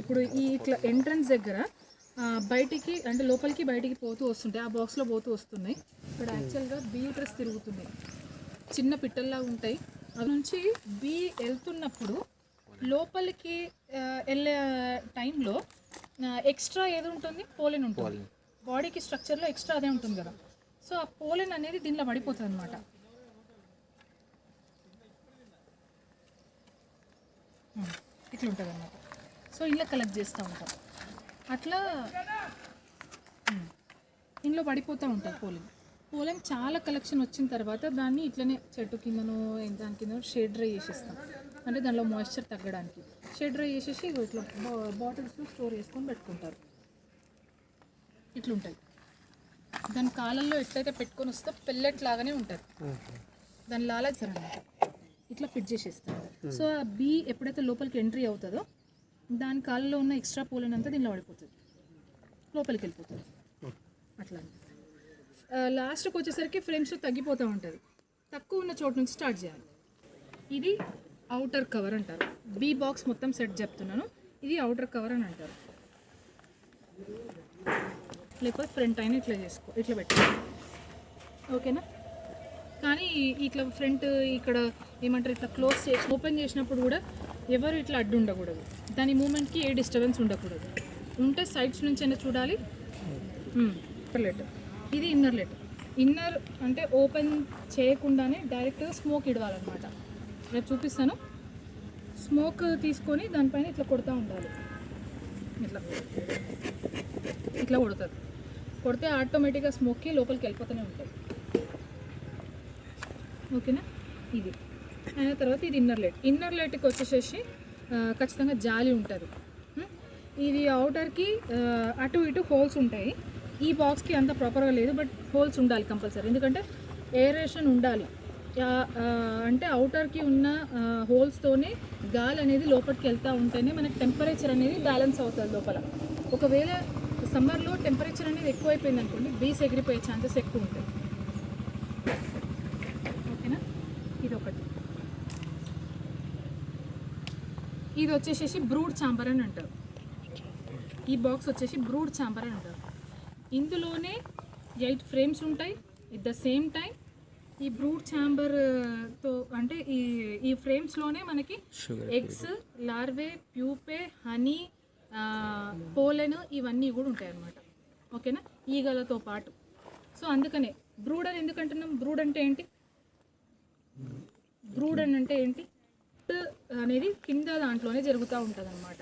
ఇప్పుడు ఈ ఇట్లా ఎంట్రన్స్ దగ్గర బయటికి అంటే లోపలికి బయటికి పోతూ వస్తుంటాయి, ఆ బాక్స్లో పోతూ వస్తున్నాయి. ఇక్కడ యాక్చువల్గా బీ యూట్రస్ తిరుగుతున్నాయి, చిన్న పిట్టల్లా ఉంటాయి. అది నుంచి బీ వెళ్తున్నప్పుడు లోపలికి వెళ్ళే టైంలో ఎక్స్ట్రా ఏది ఉంటుంది, పోలెన్ ఉంటుంది. బాడీకి స్ట్రక్చర్లో ఎక్స్ట్రా అదే ఉంటుంది కదా. సో ఆ పోలెన్ అనేది దీనిలో పడిపోతుంది అనమాట. ఇట్లా ఉంటుంది అన్నమాట. సో ఇలా కలెక్ట్ చేస్తూ ఉంటాం. అట్లా ఇంట్లో పడిపోతూ ఉంటుంది పోలెన్ చాలా కలెక్షన్ వచ్చిన తర్వాత దాన్ని ఇట్లనే చెట్టు కిందనో దాని కింద షేడ్ డ్రై చేసేస్తాం. అంటే దానిలో మాయిశ్చర్ తగ్గడానికి షేడ్ డ్రై చేసేసి ఇట్లా బాటిల్స్లో స్టోర్ చేసుకొని పెట్టుకుంటారు. ఇట్లుంటుంది. దాని కాలంలో ఎట్లయితే పెట్టుకొని వస్తే పెల్లెట్ లాగానే ఉంటుంది. దాని లాలజర్ అన్నమాట ఇట్లా ఫిట్ చేసేస్తారు. సో ఆ బీ ఎప్పుడైతే లోపలికి ఎంట్రీ అవుతుందో దాని కాళ్ళలో ఉన్న ఎక్స్ట్రా పోలెన్ అంతా దీనిలో పడిపోతుంది, లోపలికి వెళ్ళిపోతుంది. అట్లా లాస్ట్కి వచ్చేసరికి ఫ్రేమ్స్లో తగ్గిపోతూ ఉంటుంది. తక్కువ ఉన్న చోటు నుంచి స్టార్ట్ చేయాలి. ఇది అవుటర్ కవర్ అంటారు. బీ బాక్స్ మొత్తం సెట్ చెప్తున్నాను. ఇది అవుటర్ కవర్ అని అంటారు. లేకపోతే ఫ్రంట్ అయినా ఇట్లా చేసుకో, ఇట్లా పెట్టాలి. ఓకేనా. కానీ ఇట్లా ఫ్రంట్ ఇక్కడ ఏమంటారు ఇట్లా క్లోజ్ చేసి ఓపెన్ చేసినప్పుడు కూడా ఎవరు ఇట్లా అడ్డు ఉండకూడదు. దాని మూమెంట్కి ఏ డిస్టర్బెన్స్ ఉండకూడదు. ఉంటే సైడ్స్ నుంచి అయినా చూడాలి. లెట్ ఇది ఇన్నర్ లెట్. ఇన్నర్ అంటే ఓపెన్ చేయకుండానే డైరెక్ట్గా స్మోక్ ఇడవాలన్నమాట. రేపు చూపిస్తాను. స్మోక్ తీసుకొని దానిపైన ఇట్లా కొడుతూ ఉండాలి. ఇట్లా ఇట్లా కొడితే ఆటోమేటిక్గా స్మోక్కి లోపలికి వెళ్ళిపోతూనే ఉంటాయి. ఓకేనా. ఇది అయిన తర్వాత ఇది ఇన్నర్ లైట్కి వచ్చేసేసి ఖచ్చితంగా జాలి ఉంటుంది. ఇది అవుటర్కి అటు ఇటు హోల్స్ ఉంటాయి. ఈ బాక్స్కి అంత ప్రాపర్గా లేదు, బట్ హోల్స్ ఉండాలి కంపల్సరీ. ఎందుకంటే ఏరేషన్ ఉండాలి. అంటే అవుటర్కి ఉన్న హోల్స్తోనే గాలి అనేది లోపలికి వెళ్తూ ఉంటేనే మనకి టెంపరేచర్ అనేది బ్యాలెన్స్ అవుతుంది లోపల. ఒకవేళ సమ్మర్లో టెంపరేచర్ అనేది ఎక్కువైపోయింది అనుకోండి, బీస్ ఎగిరిపోయే ఛాన్సెస్ ఎక్కువ ఉంటాయి. ఓకేనా. ఇది ఒకటి. ఇది వచ్చేసేసి బ్రూడ్ ఛాంబర్ అని అంటారు. ఈ బాక్స్ వచ్చేసి బ్రూడ్ ఛాంబర్ అని అంటారు. ఇందులోనే 8 ఫ్రేమ్స్ ఉంటాయి. ఎట్ ద సేమ్ టైం ఈ బ్రూడ్ ఛాంబర్తో అంటే ఈ ఫ్రేమ్స్లోనే మనకి ఎగ్స్, లార్వే, ప్యూపే, హనీ, పోలెన్ ఇవన్నీ కూడా ఉంటాయి అన్నమాట. ఓకేనా. ఈగలతో పాటు. సో అందుకనే బ్రూడ్ అని ఎందుకంటున్నాం. బ్రూడ్ అంటే ఏంటి? బ్రూడ్ అని అంటే ఏంటి అనేది కింద దాంట్లోనే జరుగుతూ ఉంటుంది అన్నమాట.